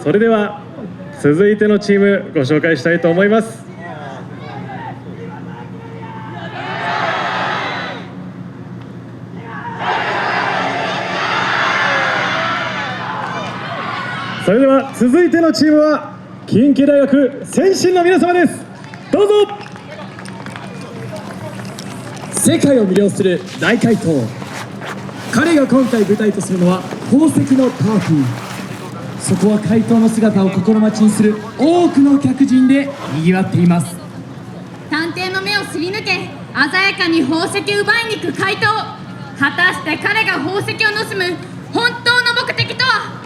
それでは続いてのチームご紹介したいと思います。それでは続いてのチームは近畿大学先進の皆様です。どうぞ。世界を魅了する大怪盗、彼が今回舞台とするのは宝石のパーティー。そこは怪盗の姿を心待ちにする多くの客人で賑わっています。探偵の目をすり抜け鮮やかに宝石を奪いに行く怪盗。果たして彼が宝石を盗む本当の目的とは。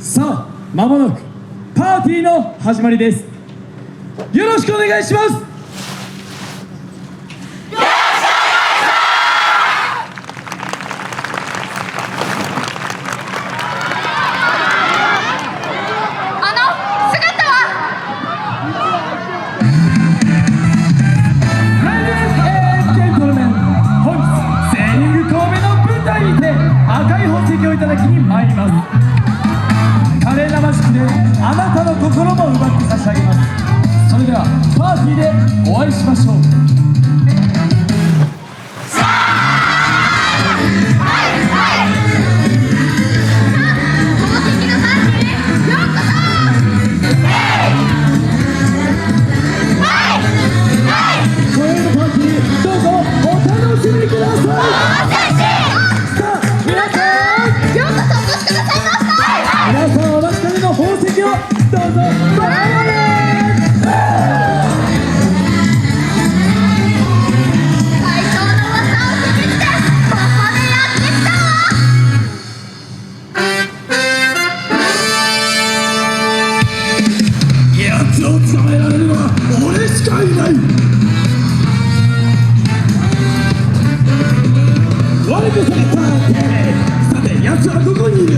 さあ、間もなくパーティーの始まりです。よろしくお願いします。赤い宝石をいただきに参ります。華麗なマジックであなたの心も奪って差し上げます。それではパーティーでお会いしましょう。今宵のパーティーどうぞお楽しみください。皆さんお待ちかねの宝石をどうぞご覧あれ。怪盗の噂を信じてここでやってきたわ。奴を捕まえられるのは俺しかいない。悪くされたってさて奴はどこにいる。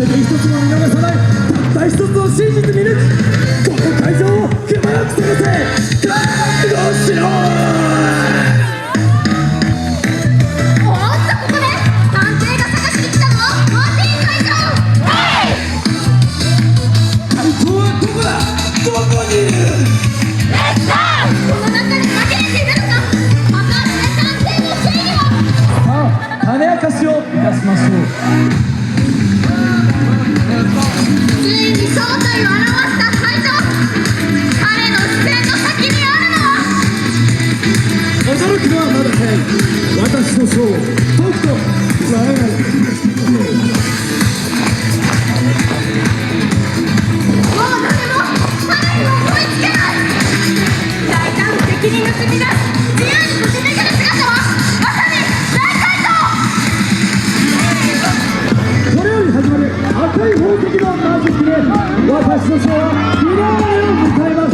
一つも見逃さない。たった一つの真実見抜き、この会場をくまなく攻めて覚悟しろ。おっと、ここで探偵が探しに来たの。待て会長。怪盗はどこだ。どこにいる。この中に紛れているのか。果たして探偵の推理は。さあ、種明かしをいたしましょう。ついに正体を現した怪盗。彼の視線の先にあるのは。驚くのはまだ早い。私のショーをとくとご覧あれ。もう誰も彼には追いつけない。大胆的に盗み出し自由に駆け抜ける姿はまさに大怪盗。これより始まる赤い宝石のマジックで私のショーはフィナーレを迎えます。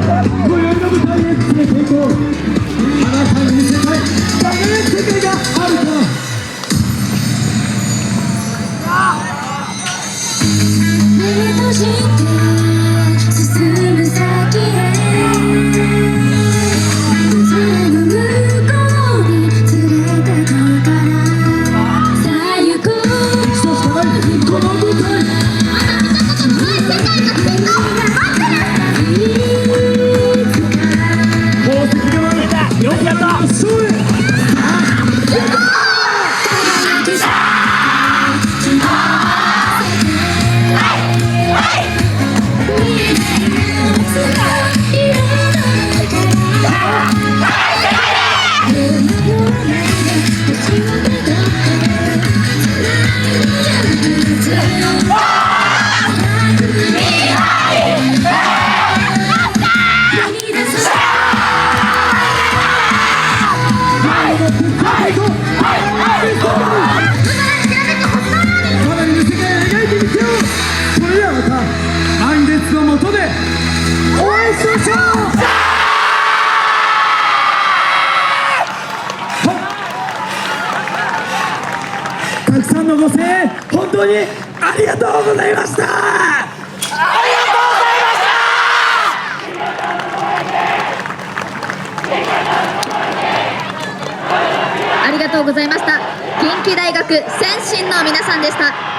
さあ、今宵の舞台へ進めていこう。あなたに見せたい輝く世界があるか。目閉じて進む先へ。風の向こうに連れてくからさあ行こう。一度しかないこの舞台。世界の天候が待ってる。宝石がよくやった。勝利。かなりの世界を描いて当にありがとうございました。ありがとうございました。近畿大学先進の皆さんでした。